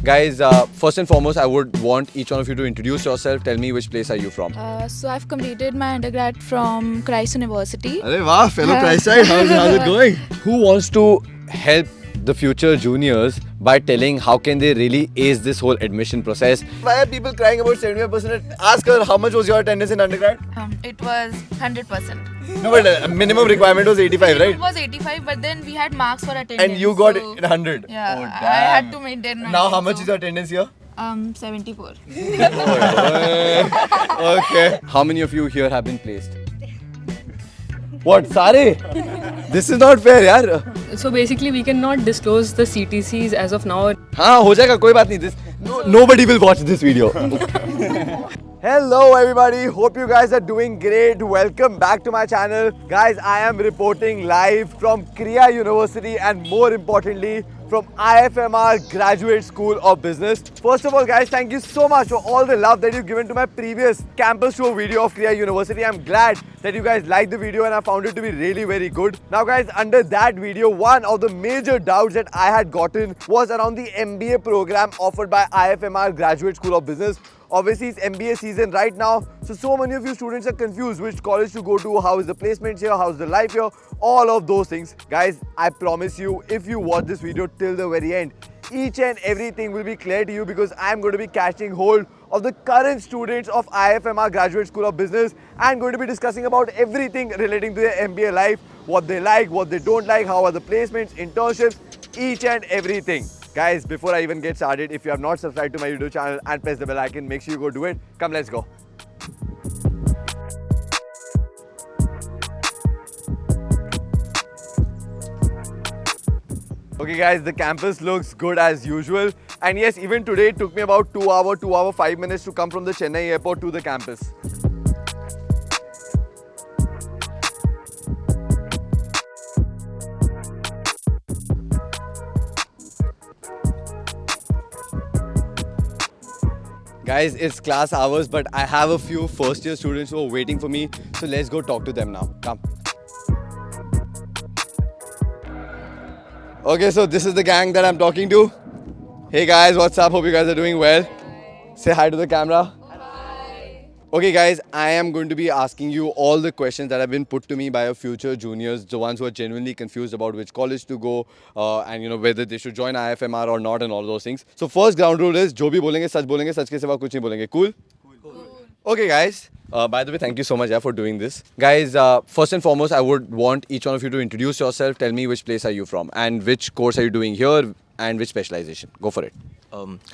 Guys, first and foremost, I would want each one of you to introduce yourself. Tell me which place are you from? So I've completed my undergrad from Christ University. Arey wow, fellow Christite, how's it going? Who wants to help the future juniors by telling how can they really ace this whole admission process? Why are people crying about 75%? Ask her how much was your attendance in undergrad? It was 100%. No, but minimum requirement was 85, right? It was 85, but then we had marks for attendance. And you got so, 100. Yeah, Oh, I damn. had to maintain my Now how grade, much so- is your attendance here? 74. Okay. How many of you here have been placed? What? Sare? This is not fair, yaar. So basically, we cannot disclose the CTCs as of now. हाँ हो जाएगा कोई बात नहीं. This nobody will watch this video. Hello everybody, hope you guys are doing great. Welcome back to my channel. Guys, I am reporting live from Kriya University and more importantly from IFMR Graduate School of Business. First of all guys, thank you so much for all the love that you've given to my previous campus tour video of Kriya University. I'm glad that you guys liked the video and I found it to be really very good. Now guys, under that video, one of the major doubts that I had gotten was around the MBA program offered by IFMR Graduate School of Business. Obviously, it's MBA season right now, so many of you students are confused which college to go to, how is the placement here, how's the life here, all of those things. Guys, I promise you, if you watch this video till the very end, each and everything will be clear to you because I'm going to be catching hold of the current students of IFMR Graduate School of Business and going to be discussing about everything relating to their MBA life, what they like, what they don't like, how are the placements, internships, each and everything. Guys, before I even get started, if you have not subscribed to my YouTube channel and press the bell icon, make sure you go do it. Come, let's go. Okay guys, the campus looks good as usual. And yes, even today it took me about 2 hours, 5 minutes to come from the Chennai airport to the campus. Guys, it's class hours, but I have a few first year students who are waiting for me. So let's go talk to them now. Come. Okay, so this is the gang that I'm talking to. Hey guys, what's up? Hope you guys are doing well. Hi. Say hi to the camera. Okay guys, I am going to be asking you all the questions that have been put to me by our future juniors, the ones who are genuinely confused about which college to go and you know whether they should join IFMR or not and all those things. So first ground rule is जो भी बोलेंगे सच के सिवा कुछ नहीं बोलेंगे. Cool? Cool. Okay guys, by the way, thank you so much for doing this. Guys, first and foremost, I would want each one of you to introduce yourself. Tell me which place are you from and which course are you doing here and which specialization. Go for it.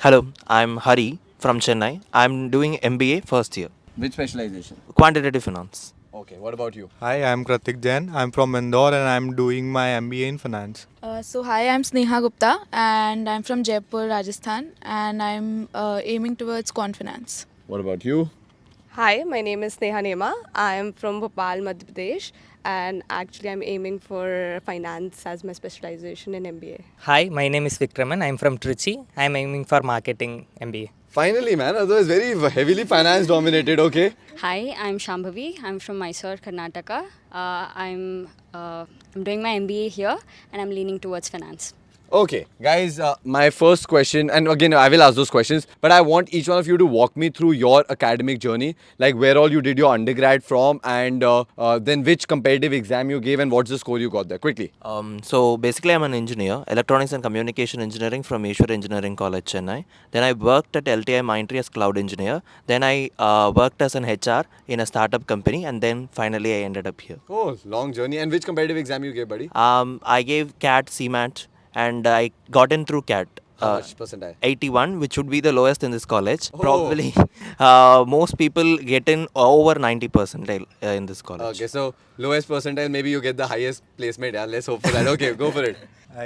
Hello, I'm Hari from Chennai. I'm doing MBA first year, Which specialization? Quantitative Finance. Okay, what about you? Hi, I'm Kratik Jain. I'm from Indore and I'm doing my MBA in finance. Hi, I'm Sneha Gupta and I'm from Jaipur, Rajasthan, and I'm aiming towards Finance. What about you? Hi, my name is Sneha Nema. I am from Bhopal, Madhya Pradesh, and actually I'm aiming for finance as my specialization in MBA. Hi, my name is Vikraman. I'm from Trichy. I'm aiming for marketing MBA. Finally, man. Otherwise, very heavily finance dominated. Okay. Hi, I'm Shambhavi. I'm from Mysore, Karnataka. I'm doing my MBA here and I'm leaning towards finance. Okay, guys, my first question, and again, I will ask those questions, but I want each one of you to walk me through your academic journey, like where all you did your undergrad from, and then which competitive exam you gave, and what's the score you got there. Quickly. So basically, I'm an engineer, electronics and communication engineering from Ishwar Engineering College, Chennai. Then I worked at LTI Mindtree as cloud engineer. Then I worked as an HR in a startup company, and then finally I ended up here. Oh, long journey. And which competitive exam you gave, buddy? I gave CAT, CMAT, and I got in through CAT. How much percentile? 81, which would be the lowest in this college. Oh. Probably most people get in over 90 percentile in this college. Okay, so lowest percentile, maybe you get the highest placement. Yeah, let's hope for that. Okay, go for it.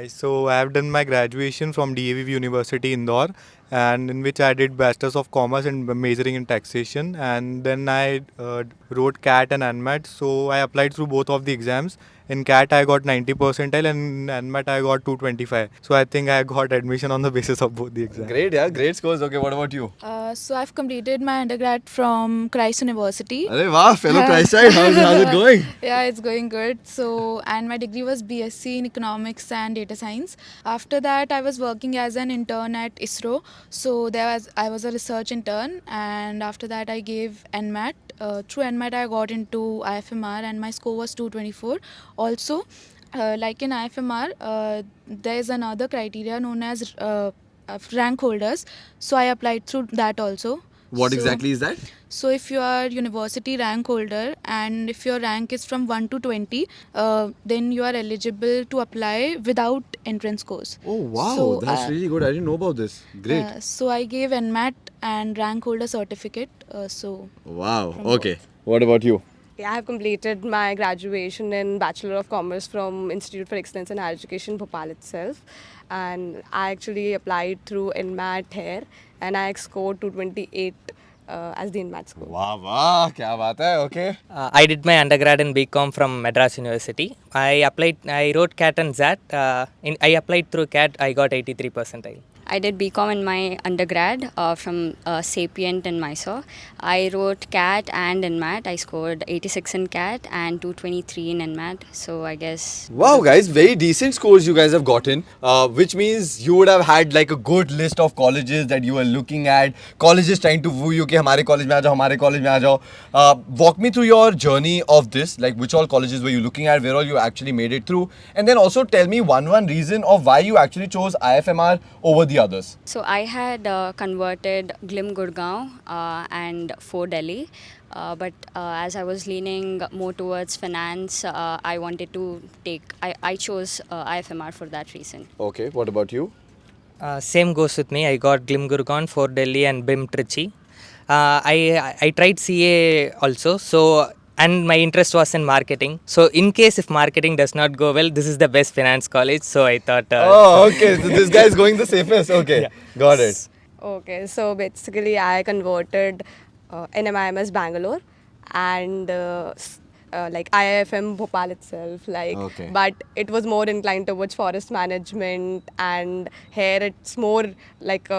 So I have done my graduation from DAV University Indore, and in which I did Bachelor's of Commerce and majoring in taxation, and then I wrote CAT and ANMAT. So I applied through both of the exams. In CAT I got 90 percentile and in ANMAT I got 225. So I think I got admission on the basis of both the exams. Great, yeah, great scores. Okay, what about you? So I've completed my undergrad from Christ University. Arey wow, fellow Christite, how's it going? Yeah, it's going good. So, and my degree was BSc in Economics and Data Science. After that, I was working as an intern at ISRO. So I was a research intern, and after that, I gave NMAT. Through NMAT, I got into IFMR, and my score was 224. Also, like in IFMR, there is another criteria known as rank holders. So I applied through that also. What So- exactly is that? So if you are university rank holder and if your rank is from 1 to 20, then you are eligible to apply without entrance scores. Oh wow, So, that's really good. I didn't know about this. Great. So I gave NMAT and rank holder certificate. Wow. from Okay. What about you? Yeah, I have completed my graduation in Bachelor of Commerce from Institute for Excellence in Higher Education, Bhopal itself. And I actually applied through NMAT here and I scored 228 as the NMAT score. Wow, wow, kya baat hai? Okay. I did my undergrad in BCom from Madras University. I wrote CAT and ZAT. I applied through CAT, I got 83 percentile. I did BCom in my undergrad from Sapient in Mysore. I wrote CAT and NMAT. I scored 86 in CAT and 223 in NMAT. So I guess. Wow, guys, very decent scores you guys have gotten, which means you would have had like a good list of colleges that you were looking at. Colleges trying to woo you कि हमारे college में आ जाओ, हमारे college में आ जाओ. Walk me through your journey of this. Like, which all colleges were you looking at? Where all you actually made it through? And then also tell me one reason of why you actually chose IFMR over the others. So I had converted GLIM Gurgaon and Fort Delhi. But as I was leaning more towards finance, I wanted to I chose IFMR for that reason. Okay, what about you? Same goes with me. I got GLIM Gurgaon, Fort Delhi and BIM Trichy. I tried CA also. So and my interest was in marketing. So in case if marketing does not go well, this is the best finance college. So I thought. Oh, okay. So this guy is going the safest. Okay, got it. Okay, so basically I converted NMIMS Bangalore and like IIFM Bhopal itself, like, Okay. but it was more inclined towards forest management, and here it's more like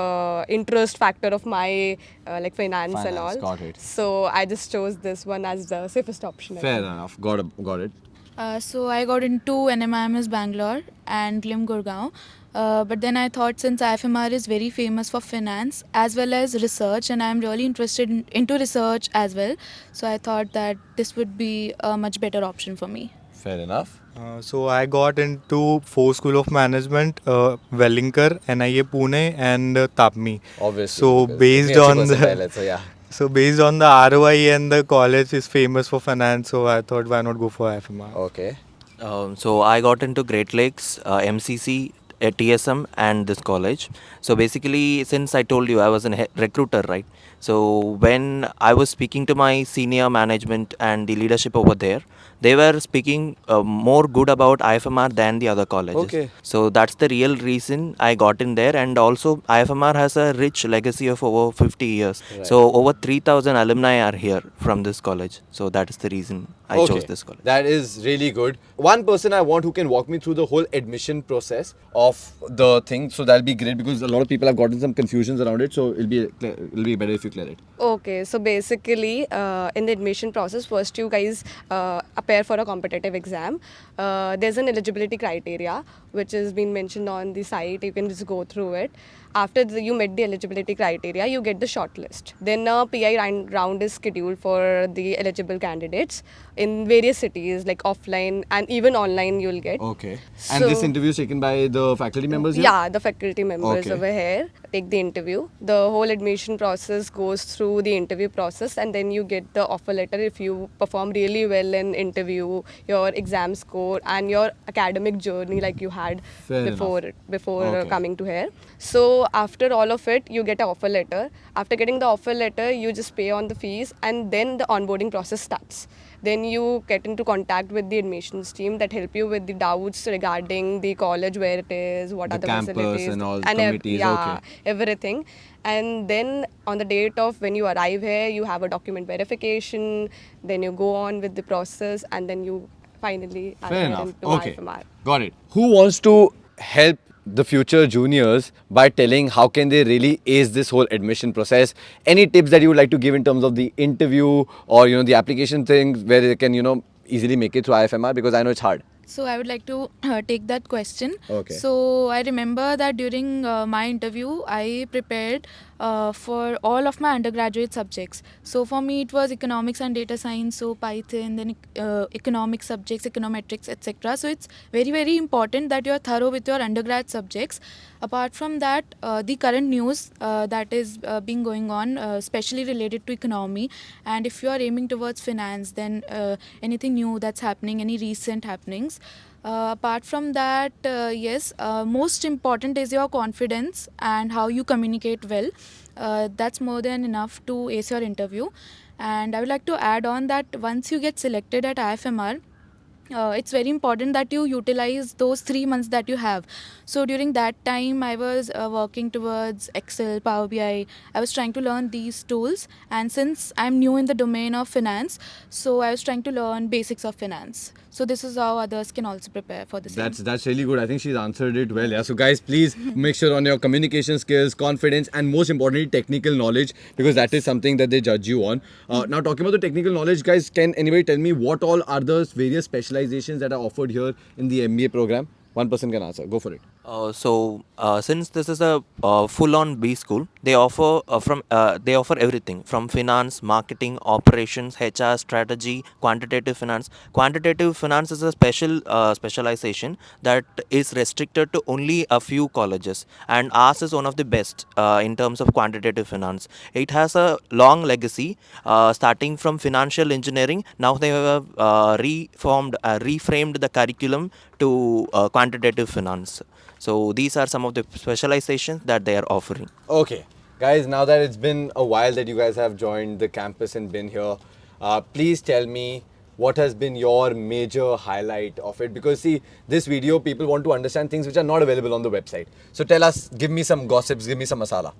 interest factor of my like finance and Finance, all. got it. So I just chose this one as the safest option. I Fair think. enough. Got it. So I got into NMIMS Bangalore and GLIM Gurgaon. But then I thought since IFMR is very famous for finance as well as research, and I'm really interested into research as well, so I thought that this would be a much better option for me. Fair enough. So I got into 4 School of Management, Wellinger, NIA Pune and TAPMI. Obviously. So because based इतनी अच्छी on the percentile है, so yeah. So based on the ROI and the college is famous for finance, so I thought why not go for IFMR. Okay. So I got into Great Lakes, MCC, TSM and this college. So basically, since I told you I was a recruiter, right? So when I was speaking to my senior management and the leadership over there, they were speaking more good about IFMR than the other colleges. Okay. So that's the real reason I got in there. And also IFMR has a rich legacy of over 50 years. Right. So over 3,000 alumni are here from this college. So that is the reason I chose this college. That is really good. One person I want who can walk me through the whole admission process of the thing. So that'll be great because a lot of people have gotten some confusions around it. So it'll be better if you clear it. Okay, so basically in the admission process, first you guys appear for a competitive exam. There's an eligibility criteria which has been mentioned on the site. You can just go through it. After you met the eligibility criteria, you get the shortlist. Then a PI round is scheduled for the eligible candidates in various cities, like offline and even online you'll get. Okay. And this So- interview is taken by the faculty members here? Yeah, the faculty members Okay. over here take the interview. The whole admission process goes through the interview process, and then you get the offer letter if you perform really well in interview, your exam score, and your academic journey like you had Fair before Okay. coming to here. So after all of it, you get an offer letter. After getting the offer letter, you just pay on the fees, and then the onboarding process starts. Then you get into contact with the admissions team that help you with the doubts regarding the college, where it is, what The are the campus facilities, and all the and committees, yeah, okay. everything. And then on the date of when you arrive here, you have a document verification. Then you go on with the process, and then you finally are Fair here enough. into Okay. IFMR. Got it. Who wants to help the future juniors by telling how can they really ace this whole admission process? Any tips that you would like to give in terms of the interview or the application things where they can easily make it through IFMR, because I know it's hard. So I would like to take that question. Okay. So I remember that during my interview, I prepared for all of my undergraduate subjects. So for me, it was economics and data science, so Python, then economic subjects, econometrics, etc. So it's very, very important that you are thorough with your undergrad subjects. Apart from that, the current news that is being going on, especially related to economy, and if you are aiming towards finance, then anything new that's happening, any recent happenings. Apart from that, yes, most important is your confidence and how you communicate well. That's more than enough to ace your interview. And I would like to add on that once you get selected at IFMR, it's very important that you utilize those 3 months that you have. So during that time, I was working towards Excel, Power BI. I was trying to learn these tools, and since I'm new in the domain of finance, so I was trying to learn basics of finance. So this is how others can also prepare for the same. That's really good. I think she's answered it well. Yeah. So guys, please make sure on your communication skills, confidence, and most importantly, technical knowledge, because that is something that they judge you on. Now, talking about the technical knowledge, guys, can anybody tell me what all are the various specializations that are offered here in the MBA program? One person can answer. Go for it. Since this is a full-on B school, they offer they offer everything from finance, marketing, operations, HR, strategy, quantitative finance. Quantitative finance is a specialization that is restricted to only a few colleges, and ours is one of the best in terms of quantitative finance. It has a long legacy, starting from financial engineering. Now they have reframed the curriculum to quantitative finance. So these are some of the specializations that they are offering. Okay, guys, now that it's been a while that you guys have joined the campus and been here, please tell me what has been your major highlight of it, because see, this video, people want to understand things which are not available on the website. So tell us, give me some gossips, give me some masala.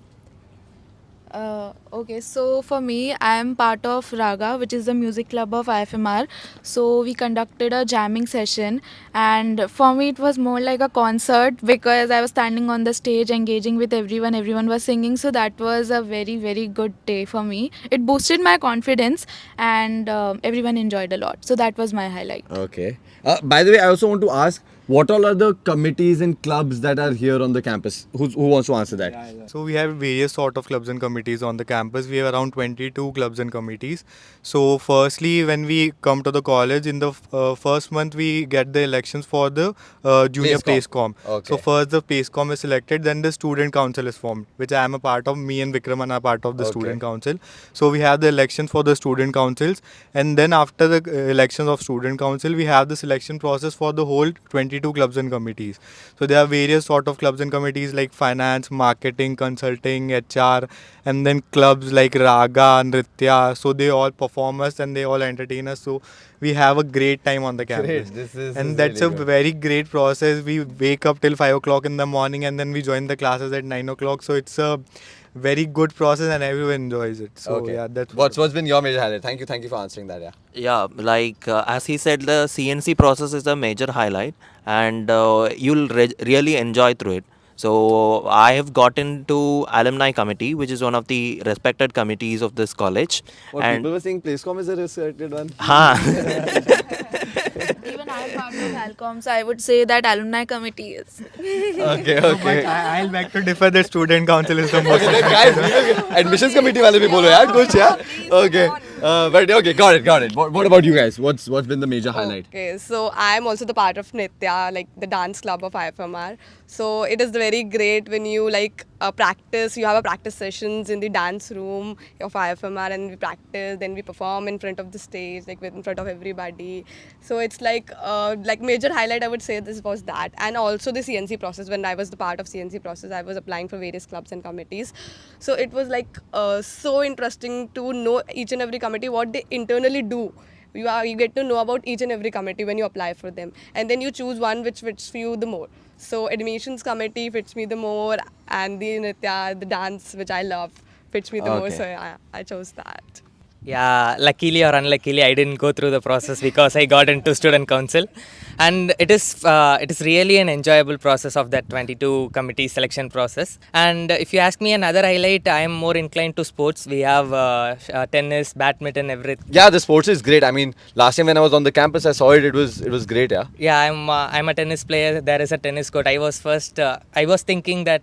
Okay, so for me, I am part of Raga, which is the music club of IFMR. So we conducted a jamming session, and for me, it was more like a concert because I was standing on the stage engaging with everyone. Everyone was singing, so that was a very, very good day for me. It boosted my confidence, and everyone enjoyed a lot. So that was my highlight. Okay. By the way, I also want to ask, what all are the committees and clubs that are here on the campus? Who wants to answer that? So we have various sort of clubs and committees on the campus. We have around 22 clubs and committees. So firstly, when we come to the college, in the first month we get the elections for the junior PACECOM. Okay. So first the PACECOM is selected, then the student council is formed, which I am a part of. Me and Vikraman are part of the student council. So we have the elections for the student councils, and then after the elections of student council, we have the selection process for the whole 22 clubs and committees. So there are various sort of clubs and committees like finance, marketing, consulting, HR, and then clubs like Raga, Nritya. So they all perform us and they all entertain us. So we have a great time on the campus. And that's really a good. very great process. We wake up till 5 o'clock in the morning and then we join the classes at 9 o'clock. So it's a very good process and everyone enjoys it. So yeah, that's what's been your major highlight? Thank you for answering that. Yeah. Yeah, like as he said, the CNC process is a major highlight, and you'll really enjoy through it. So I have gotten to alumni committee, which is one of the respected committees of this college. What, and people were saying PACECOM is a respected one? Even I am part of Alcom, so I would say that alumni committee is. Okay. But I'll beg to differ that student council is the most. Okay, then guys, admissions committee wale bhi bolo yaar, kuch yeah. Okay. But okay, got it. What about you guys? What's been the major highlight? Okay, so I am also the part of Nitya, like the dance club of IFMR. So it is very great when you like practice. You have a practice sessions in the dance room of IFMR, and we practice. Then we perform in front of the stage, like in front of everybody. So it's like major highlight. I would say this was that, and also the CNC process. When I was the part of CNC process, I was applying for various clubs and committees. So it was like so interesting to know each and every committee what they internally do. You get to know about each and every committee when you apply for them, and then you choose one which fits for you the more. So admissions committee fits me the more, and the Nritya, the dance which I love, fits me the more. Okay. So I chose that. Yeah, luckily or unluckily, I didn't go through the process because I got into student council, and it is really an enjoyable process of that 22 committee selection process. And if you ask me another highlight, I am more inclined to sports. We have tennis, badminton, everything. Yeah, the sports is great. I mean, last time when I was on the campus, I saw it. It was great. Yeah. Yeah, I'm a tennis player. There is a tennis court. I was first. I was thinking that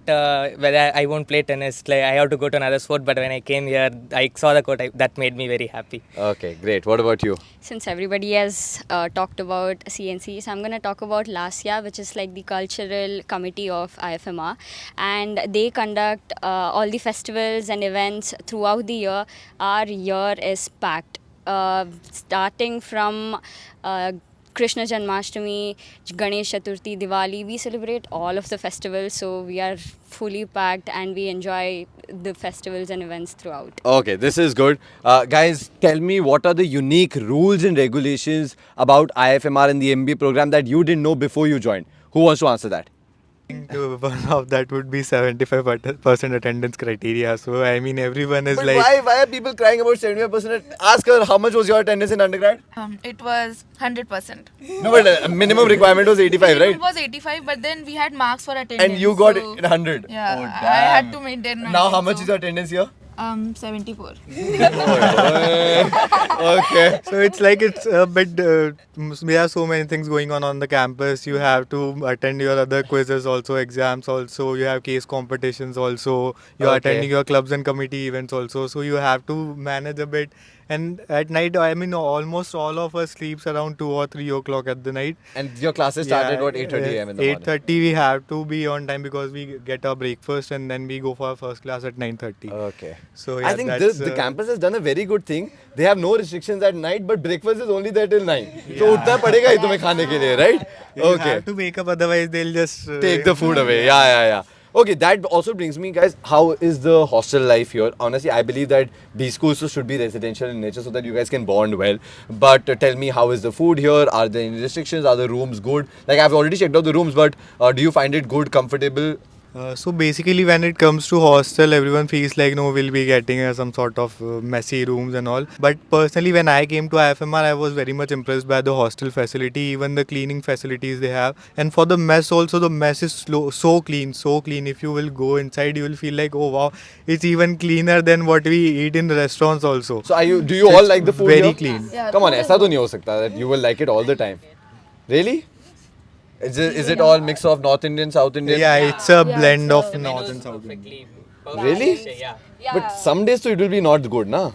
whether I won't play tennis, like I have to go to another sport. But when I came here, I saw the court. That made me very happy. Okay, great. What about you? Since everybody has talked about CNC, so I'm going to talk about LASIA, which is like the cultural committee of IFMR, and they conduct all the festivals and events throughout the year. Our year is packed, starting from Krishna Janmashtami, Ganesh Chaturthi, Diwali. We celebrate all of the festivals, so we are fully packed and we enjoy the festivals and events throughout. Okay, this is good. Guys, tell me what are the unique rules and regulations about IFMR and the MBA program that you didn't know before you joined? Who wants to answer that? One of that would be 75% attendance criteria. So I mean, everyone is But like. why are people crying about 75%? Ask her how much was your attendance in undergrad? It was 100%. No, but minimum requirement was 85, right? It was 85, but then we had marks for attendance. And you got so, 100. Yeah, Oh, I damn. had to maintain my Now how grade, much so, is your attendance here? 74. Okay. So it's like it's a bit. We have so many things going on the campus. You have to attend your other quizzes, also exams, also you have case competitions, also you're Okay. attending your clubs and committee events, also. So you have to manage a bit. And at night, I mean, almost all of us sleeps around 2 or 3 o'clock at the night. And your classes started what 8:30 a.m. in the morning. 8:30 we have to be on time because we get our breakfast and then we go for our first class at 9:30. Okay. So yeah, I think that's, the campus has done a very good thing. They have no restrictions at night, but breakfast is only there till 9. So utna padega hi tumhe khane ke liye, right? You Okay. have to wake up, otherwise they'll just Take the food away. Yeah. Okay, that also brings me, guys. How is the hostel life here? Honestly, I believe that these schools should be residential in nature so that you guys can bond well. But tell me, how is the food here? Are there any restrictions? Are the rooms good? Like, I've already checked out the rooms, but do you find it good, comfortable? So basically, when it comes to hostel, everyone feels like no, we'll be getting some sort of messy rooms and all. But personally, when I came to IFMR, I was very much impressed by the hostel facility, even the cleaning facilities they have. And for the mess also, the mess is so clean, so clean. If you will go inside, you will feel like, oh wow, it's even cleaner than what we eat in the restaurants also. So, do you all like the food Very here? clean. Come on, ऐसा तो नहीं हो सकता that you will like it all the time. Really? Is it all mix of North Indian, South Indian? Yeah, it's a blend of North and South. Really? But some days so it will be not good, na?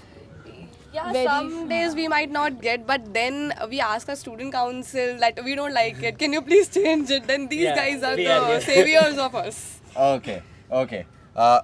Yeah, some days we might not get, but then we ask our student council that we don't like it. Can you please change it? Then these guys are the saviors of us. Okay.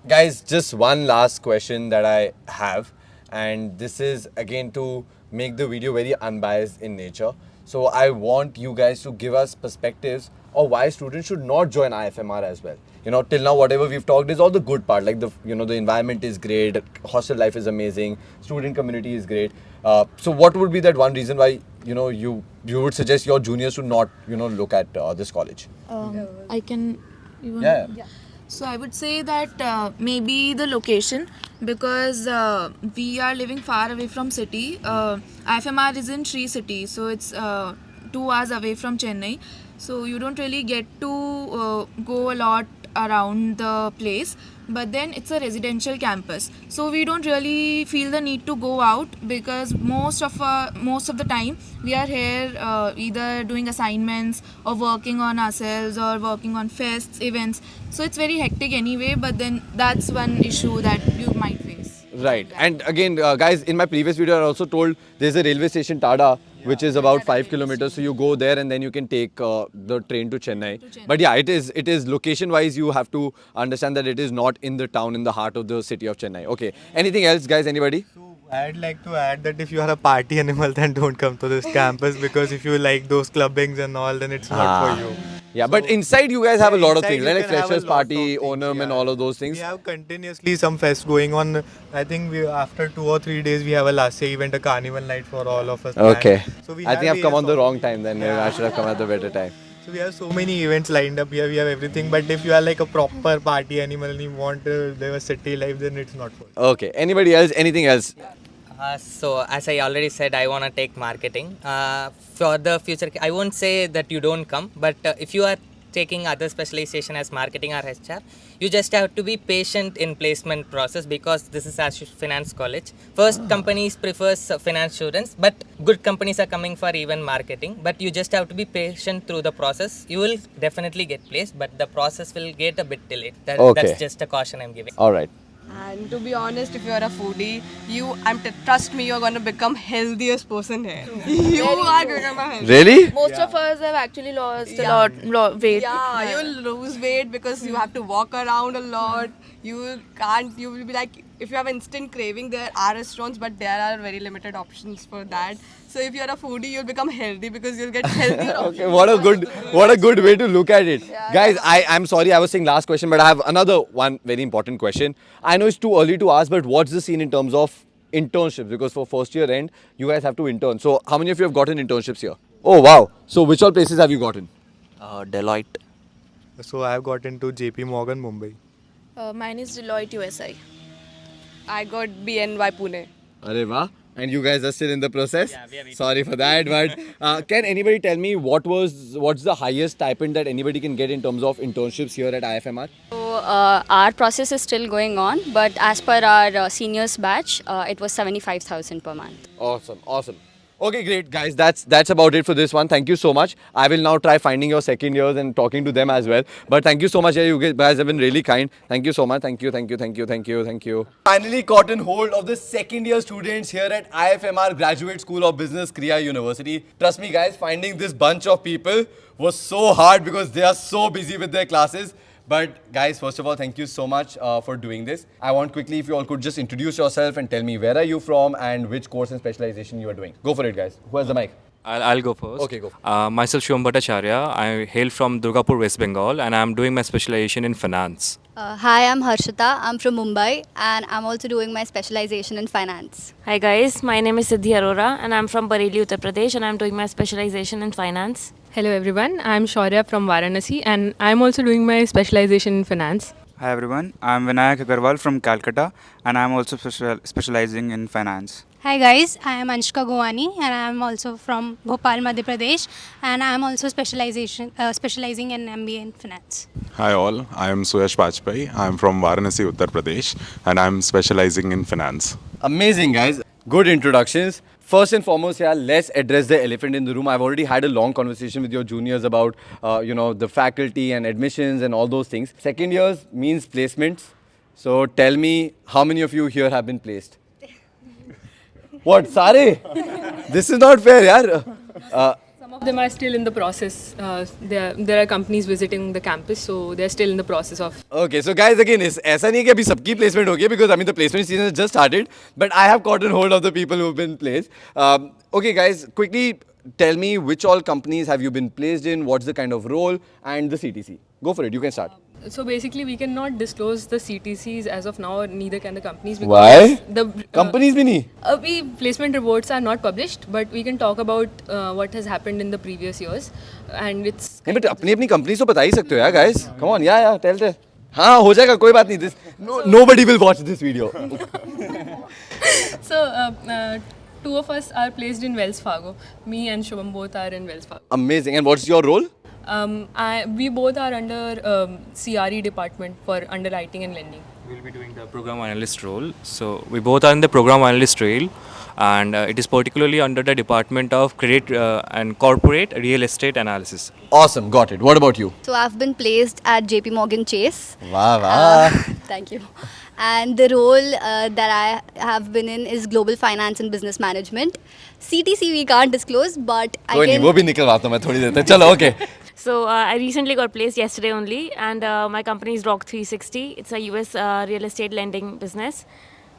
Guys, just one last question that I have, and this is again to make the video very unbiased in nature. So I want you guys to give us perspectives of why students should not join IFMR as well. You know, till now whatever we've talked is all the good part, like the environment is great, hostel life is amazing, student community is great. So what would be that one reason why you would suggest your juniors to not look at this college? I can. Yeah. So I would say that maybe the location, because we are living far away from city. IFMR is in Sri City, so it's 2 hours away from Chennai. So you don't really get to go a lot around the place. But then it's a residential campus, so we don't really feel the need to go out because most of the time we are here either doing assignments or working on ourselves or working on fests, events. So it's very hectic anyway. But then that's one issue that you might face. Right. And again, guys, in my previous video, I also told there's a railway station, Tada, which is about 5 kilometers. So you go there and then you can take the train to Chennai. But yeah, it is location-wise, you have to understand that it is not in the town, in the heart of the city of Chennai. Okay. Anything else, guys? Anybody? I'd like to add that if you are a party animal, then don't come to this campus, because if you like those clubbings and all, then it's not for you. Yeah, but inside you guys have a lot of Inside things, you like can have a freshers lot party, of things, Onam and yeah. all of those things. We have continuously some fest going on. I think after 2 or 3 days we have a last year event, a carnival night for all of us. Okay. planned. So we I think have I've come on the various wrong time then. Yeah. I should have come at the better time. So we have so many events lined up here. We have everything. But if you are like a proper party animal and you want to live a city life, then it's not for you. Okay. Anybody else? Anything else? So as I already said, I want to take marketing. For the future, I won't say that you don't come, but if you are taking other specialization as marketing or HR, you just have to be patient in placement process because this is Ashish Finance College. First, companies prefers finance students, but good companies are coming for even marketing. But you just have to be patient through the process. You will definitely get placed, but the process will get a bit delayed. Okay. That's just a caution I'm giving. All right. And to be honest, if you're a foodie, trust me, you're gonna become healthiest person here. You are gonna become a healthy. Really? Most of us have actually lost a lot weight. Yeah, you'll lose weight because you have to walk around a lot. You will be like, if you have instant craving, there are restaurants, but there are very limited options for that. So if you're a foodie, you'll become healthy because you'll get healthier options. Okay, what a good way to look at it. Guys, I'm sorry I was saying last question, but I have another one very important question. I know it's too early to ask, but what's the scene in terms of internships? Because for first year end, you guys have to intern. So how many of you have gotten internships here? Oh wow. So which all places have you gotten? Deloitte. So I have got into JP Morgan, Mumbai. Mine is Deloitte USI. I got BNY Pune. Arey wah. And you guys are still in the process? Sorry for that, but can anybody tell me what's the highest stipend that anybody can get in terms of internships here at IFMR? So our process is still going on, but as per our seniors batch, it was 75,000 per month. Awesome. Okay, great, guys. That's about it for this one. Thank you so much. I will now try finding your second years and talking to them as well. But thank you so much. You guys have been really kind. Thank you so much. Thank you. Finally gotten hold of the second year students here at IFMR Graduate School of Business, Kriya University. Trust me, guys, finding this bunch of people was so hard because they are so busy with their classes. But guys, first of all, thank you so much for doing this. I want quickly if you all could just introduce yourself and tell me where are you from and which course and specialization you are doing. Go for it, guys. Who has the mic? I'll go first. Okay, go. Myself Shivam Bhattacharya. I hail from Durgapur, West Bengal, and I'm doing my specialization in finance. Hi, I'm Harshita. I'm from Mumbai and I'm also doing my specialization in finance. Hi guys, my name is Siddhi Arora and I'm from Bareilly, Uttar Pradesh and I'm doing my specialization in finance. Hello everyone, I'm Shaurya from Varanasi and I'm also doing my specialization in finance. Hi everyone, I'm Vinayak Agarwal from Calcutta and I'm also specializing in finance. Hi guys, I am Anshka Govani and I am also from Bhopal, Madhya Pradesh and I am also specializing in MBA in finance. Hi all, I am Suyash Bajpai. I am from Varanasi, Uttar Pradesh and I am specializing in finance. Amazing, guys. Good introductions. First and foremost, let's address the elephant in the room. I've already had a long conversation with your juniors about, the faculty and admissions and all those things. Second years means placements. So tell me, how many of you here have been placed? What, Sare? This is not fair, yaar. Some of them are still in the process. There are companies visiting the campus, so they're still in the process of. Okay, so guys, again, it's ऐसा नहीं कि अभी सबकी placement हो गई because I mean the placement season has just started. But I have gotten hold of the people who've been placed. Okay, guys, quickly tell me which all companies have you been placed in? What's the kind of role and the CTC? Go for it. You can start. So basically, we cannot disclose the CTCs as of now, neither can the companies. Because Why? The companies भी नहीं. We placement reports are not published, but we can talk about what has happened in the previous years, and it's. नहीं, but अपनी companies तो बता ही सकते हो यार, guys. Come on, tell. हाँ, हो जाएगा, कोई बात नहीं. This nobody will watch this video. So two of us are placed in Wells Fargo. Me and Shubham both are in Wells Fargo. Amazing. And what's your role? We both are under CRE department for underwriting and lending. We'll be doing the program analyst role. So we both are in the program analyst role, and it is particularly under the department of credit and corporate real estate analysis. Awesome, got it. What about you? So I've been placed at JP Morgan Chase. Wow. Thank you. And the role that I have been in is global finance and business management. CTC we can't disclose, but I can. कोई नहीं, वो भी निकलवाता हूँ मैं थोड़ी देर तक. चलो, okay. So I recently got placed yesterday only and my company is Rock 360. It's a US real estate lending business.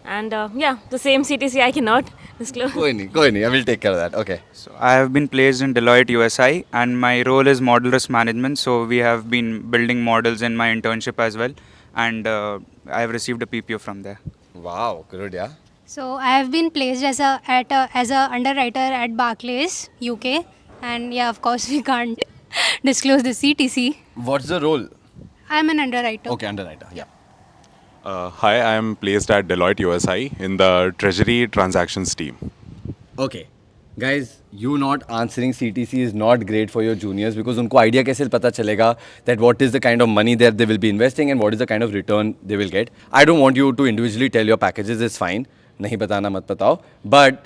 And the same CTC I cannot disclose. कोई नहीं, I will take care of that. Okay. So I have been placed in Deloitte USI and my role is model risk management. So we have been building models in my internship as well. And I have received a PPO from there. Wow, good, yeah. So I have been placed as a underwriter at Barclays, UK. And of course we can't disclose the CTC. What's the role? I'm an underwriter. Okay, underwriter, yeah. Hi, I am placed at Deloitte USI in the Treasury Transactions team. Okay. Guys, you not answering CTC is not great for your juniors because उनको idea कैसे पता चलेगा that what is the kind of money that they will be investing and what is the kind of return they will get. I don't want you to individually tell your packages, it's fine. नहीं बताना मत बताओ. But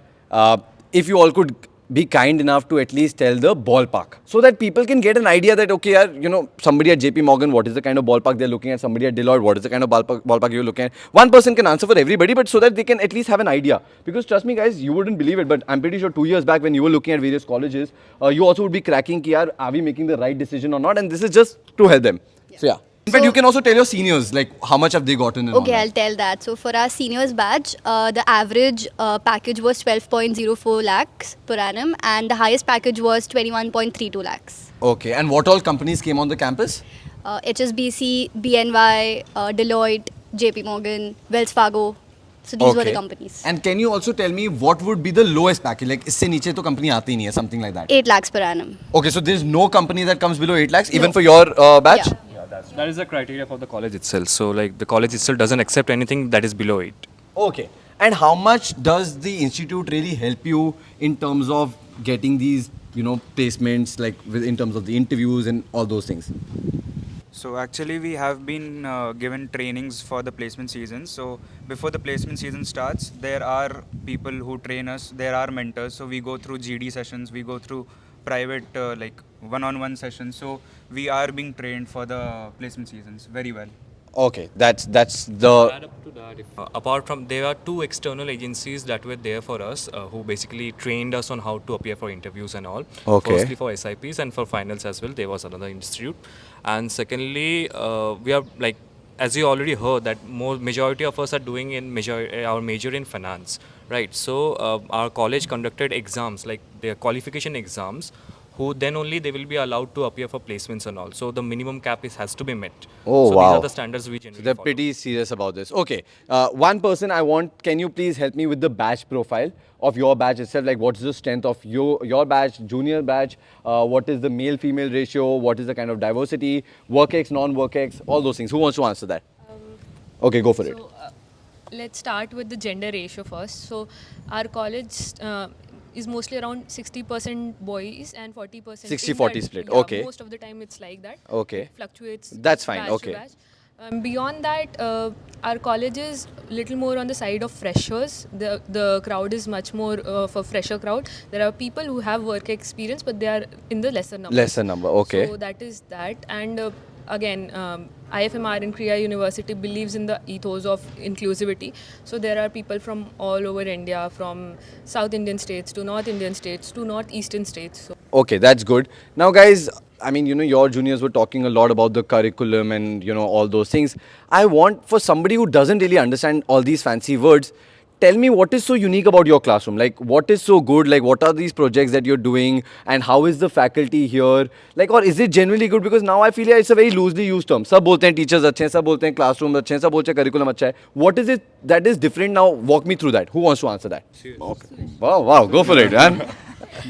if you all could be kind enough to at least tell the ballpark so that people can get an idea that okay yaar, you know, somebody at JP Morgan, what is the kind of ballpark they're looking at, somebody at Deloitte, what is the kind of ballpark you're looking at. One person can answer for everybody, but so that they can at least have an idea, because trust me guys, you wouldn't believe it, but I'm pretty sure 2 years back when you were looking at various colleges, you also would be cracking ki yaar, are we making the right decision or not, and this is just to help them. So yeah. In fact, you can also tell your seniors, like, how much have they gotten and all Okay, that. I'll tell that. So for our seniors batch, the average package was 12.04 lakhs per annum, and the highest package was 21.32 lakhs. Okay, and what all companies came on the campus? HSBC, BNY, Deloitte, JP Morgan, Wells Fargo. So these were the companies. And can you also tell me what would be the lowest package? Like, isse niche to company aati hi nahi hai, something like that. 8 lakhs per annum. Okay, so there's no company that comes below 8 lakhs, even for your batch? Yeah. That is the criteria for the college itself. So like the college itself doesn't accept anything that is below it. Okay. And how much does the institute really help you in terms of getting these, you know, placements, like in terms of the interviews and all those things? So actually we have been given trainings for the placement season. So before the placement season starts, there are people who train us, there are mentors. So we go through GD sessions, we go through private like one-on-one sessions. So we are being trained for the placement seasons very well. Okay, that's the... Add up to that, apart from, there are 2 external agencies that were there for us who basically trained us on how to appear for interviews and all. Okay. Firstly for SIPs and for finals as well, there was another institute. And secondly, we are like, as you already heard, that majority of us are doing our major in finance, right? So our college conducted exams, like their qualification exams, who then only they will be allowed to appear for placements and all. So the minimum cap has to be met. Oh, so wow. these are the standards we generally So they're follow. pretty serious about this. Okay, one person I want, can you please help me with the batch profile of your batch itself? Like, what's the strength of your batch, junior batch? What is the male-female ratio? What is the kind of diversity? Work-ex, non-work-ex, all those things. Who wants to answer that? Okay, go for it. Let's start with the gender ratio first. So our college is mostly around 60% boys and 40% 60-40 split, yeah, okay. Most of the time it's like that. Okay. It fluctuates. That's fine, batch to okay. batch. Beyond that, our college is little more on the side of freshers. The crowd is much more of a fresher crowd. There are people who have work experience, but they are in the lesser number. Lesser number, okay. So that is that. And again, IFMR in Kriya University believes in the ethos of inclusivity. So there are people from all over India, from South Indian states to North Indian states to Northeastern states. So Okay, that's good. Now, guys, I mean, you know, your juniors were talking a lot about the curriculum and, you know, all those things. I want, for somebody who doesn't really understand all these fancy words, tell me what is so unique about your classroom. Like, what is so good? Like, what are these projects that you're doing? And how is the faculty here? Like, or is it generally good? Because now I feel like it's a very loosely used term. सब बोलते हैं teachers अच्छे हैं, सब बोलते हैं classroom अच्छे हैं, सब बोलते हैं curriculum अच्छा है. What is it that is different now? Walk me through that. Who wants to answer that? Okay. Wow, go for it, man.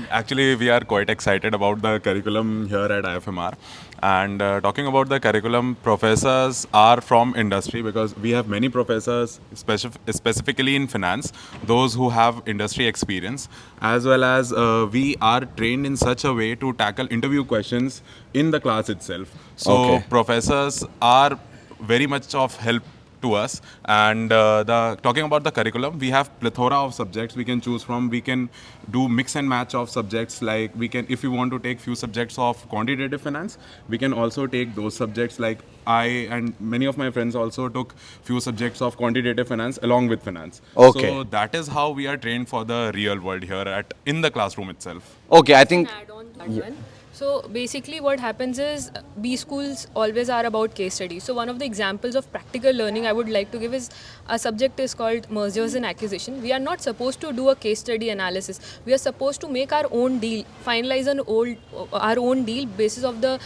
Actually, we are quite excited about the curriculum here at IFMR. And talking about the curriculum, professors are from industry because we have many professors specifically in finance, those who have industry experience, as well as we are trained in such a way to tackle interview questions in the class itself. So Okay. professors are very much of help to us. And talking about the curriculum, we have plethora of subjects we can choose from. We can do mix and match of subjects. Like we can, if we want to take few subjects of quantitative finance, we can also take those subjects. Like I and many of my friends also took few subjects of quantitative finance along with finance. Okay. So that is how we are trained for the real world here in the classroom itself. Okay, I think... add on to that one. So basically what happens is B schools always are about case studies. So one of the examples of practical learning I would like to give is a subject is called mergers and acquisition. We are not supposed to do a case study analysis. We are supposed to make our own deal, finalize our own deal basis of the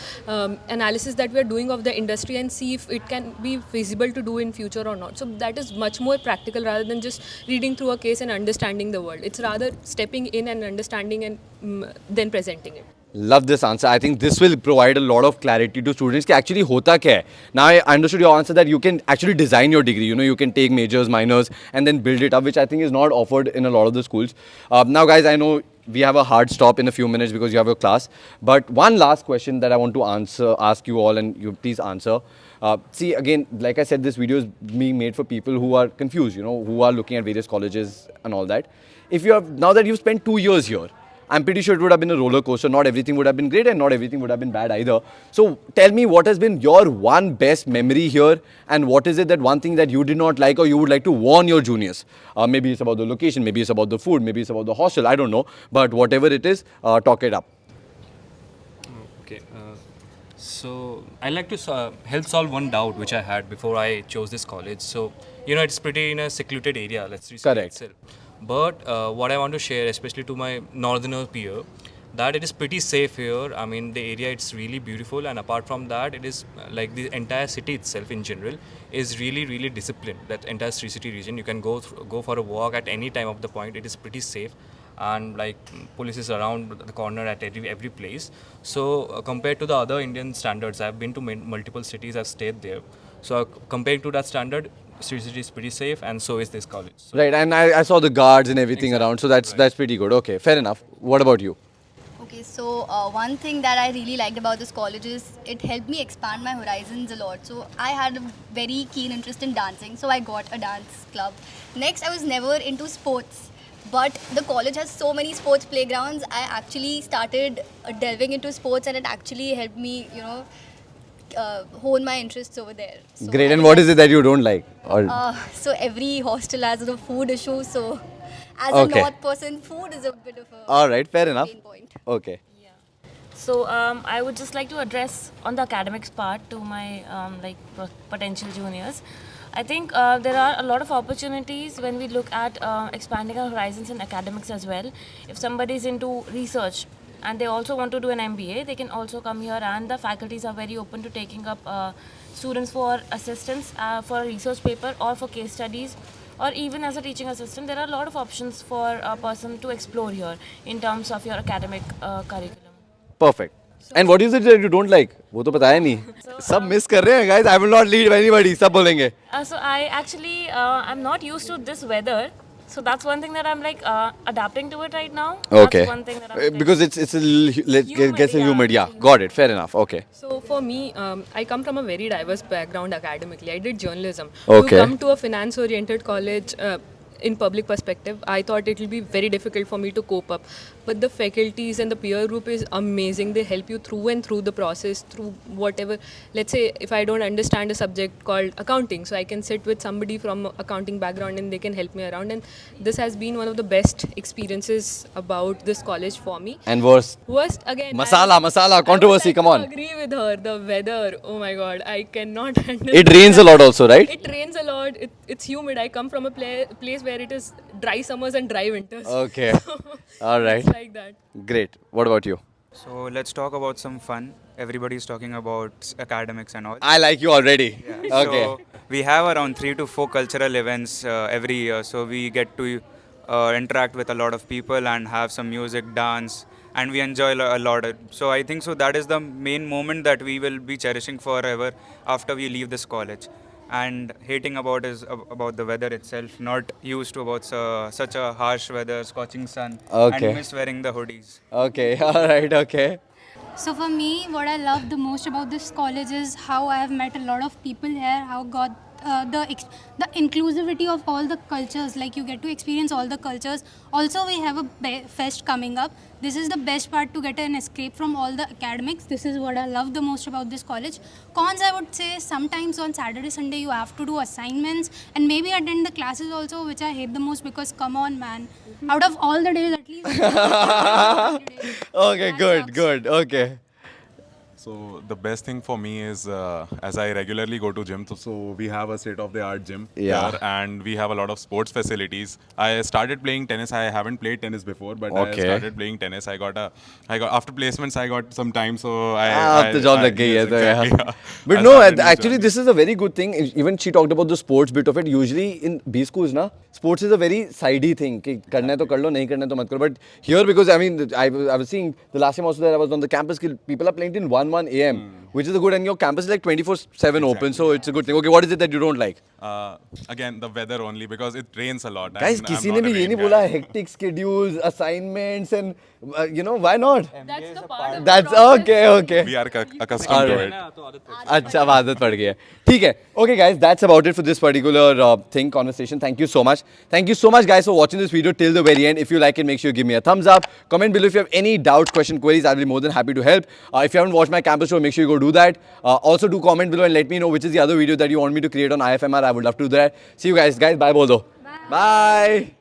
analysis that we are doing of the industry and see if it can be feasible to do in future or not. So that is much more practical rather than just reading through a case and understanding the world. It's rather stepping in and understanding and then presenting it. Love this answer. I think this will provide a lot of clarity to students कि actually होता क्या है. Now I understood your answer that you can actually design your degree. You know, you can take majors, minors, and then build it up, which I think is not offered in a lot of the schools. Now, guys, I know we have a hard stop in a few minutes because you have your class. But one last question that I want to ask you all, and you please answer. See, again, like I said, this video is being made for people who are confused, you know, who are looking at various colleges and all that. If you have, now that you've spent 2 years here, I'm pretty sure it would have been a roller coaster. Not everything would have been great and not everything would have been bad either. So tell me, what has been your one best memory here, and what is it that one thing that you did not like or you would like to warn your juniors? Maybe it's about the location, maybe it's about the food, maybe it's about the hostel, I don't know. But whatever it is, talk it up. Okay. So I like to help solve one doubt which I had before I chose this college. So it's pretty in a secluded area. Let's say Correct. itself. But what I want to share, especially to my northerner peer, that it is pretty safe here. I mean, the area, it's really beautiful, and apart from that, it is like the entire city itself in general is really, really disciplined. That entire Sri City region, you can go for a walk at any time of the point. It is pretty safe, and like police is around the corner at every place. So compared to the other Indian standards, I've been to multiple cities. I've stayed there. So compared to that standard, Sri City is pretty safe, and so is this college. So Right, and I saw the guards and everything around, so that's pretty good. Okay, fair enough. What about you? Okay, so one thing that I really liked about this college is it helped me expand my horizons a lot. So I had a very keen interest in dancing, so I got a dance club. Next, I was never into sports, but the college has so many sports playgrounds. I actually started delving into sports, and it actually helped me, hone my interests over there. So Great, and what is it that you don't like? Or so every hostel has a food issue, so as Okay. a North person, food is a bit of a all right, fair enough. pain point. Okay. So I would just like to address on the academics part to my potential juniors. I think there are a lot of opportunities when we look at expanding our horizons in academics as well. If somebody is into research and they also want to do an MBA, they can also come here, and the faculties are very open to taking up students for assistance for a research paper or for case studies, or even as a teaching assistant. There are a lot of options for a person to explore here in terms of your academic curriculum. Perfect. And what is it that you don't like? वो तो बताया नहीं. सब miss कर रहे हैं, guys. I will not lead anybody. सब बोलेंगे. So I actually I'm not used to this weather, so that's one thing that I'm adapting to it right now. Okay. That's one thing that I'm Because it's a little gets humid. Yeah, got it. Fair enough. Okay. So for me, I come from a very diverse background academically. I did journalism. Okay. To come to a finance-oriented college in public perspective, I thought it will be very difficult for me to cope up. But the faculties and the peer group is amazing. They help you through and through the process, through whatever. Let's say if I don't understand a subject called accounting, so I can sit with somebody from accounting background and they can help me around. And this has been one of the best experiences about this college for me. And worst. Worst again. Masala, controversy. Come on. I agree with her. The weather. Oh my God, I cannot handle. It rains a lot also, right? It rains a lot. It's humid. I come from a place where it is dry summers and dry winters. Okay. All right. It's like that. Great. What about you? So let's talk about some fun. Everybody's talking about academics and all. I like you already. Yeah. Okay. So we have around 3 to 4 cultural events every year. So we get to interact with a lot of people and have some music, dance, and we enjoy a lot. So I think so that is the main moment that we will be cherishing forever after we leave this college. And hating about is about the weather itself. Not used to about such a harsh weather, scorching sun, Okay. and miss wearing the hoodies. Okay. All right. Okay. So for me, what I love the most about this college is how I have met a lot of people here, how got the inclusivity of all the cultures, like you get to experience all the cultures. Also, we have a fest coming up. This is the best part, to get an escape from all the academics. This is what I love the most about this college. Cons, I would say, sometimes on Saturday, Sunday, you have to do assignments and maybe attend the classes also, which I hate the most, because come on, man. Out of all the days, at least. Okay. Good. Okay. So the best thing for me is as I regularly go to gym, so we have a state-of-the-art gym Yeah. here, and we have a lot of sports facilities. I started playing tennis. I haven't played tennis before, but Okay. I started playing tennis. I got after placements. I got some time, so अब तो job लग गई है तो exactly, यार. yeah. But I no, started new actually journey. this is a very good thing. Even she talked about the sports bit of it. Usually in B schools na, sports is a very sidey thing. कि करना है तो कर लो, नहीं करना है तो मत करो. But here, because I mean, I was seeing the last time also that I was on the campus, people are playing till 1 a.m. Which is a good, and your campus is like 24/7 open, so it's a good thing. Okay, what is it that you don't like? Again, the weather only, because it rains a lot. Guys, and किसी I'm ने not भी a ये rain नहीं guy. बोला hectic schedules, assignments, and why not? That's the part of That's the process. okay. We are accustomed to it. अच्छा अब आदत पड़ गई है ठीक है okay guys that's about it for this particular conversation thank you so much guys for watching this video till the very end if you like it make sure you give me a thumbs up comment below if you have any doubts question queries I'll be more than happy to help if you haven't watched my campus tour make sure you go do that also do comment below and let me know which is the other video that you want me to create on IFMR I would love to do that see you guys bye bolo bye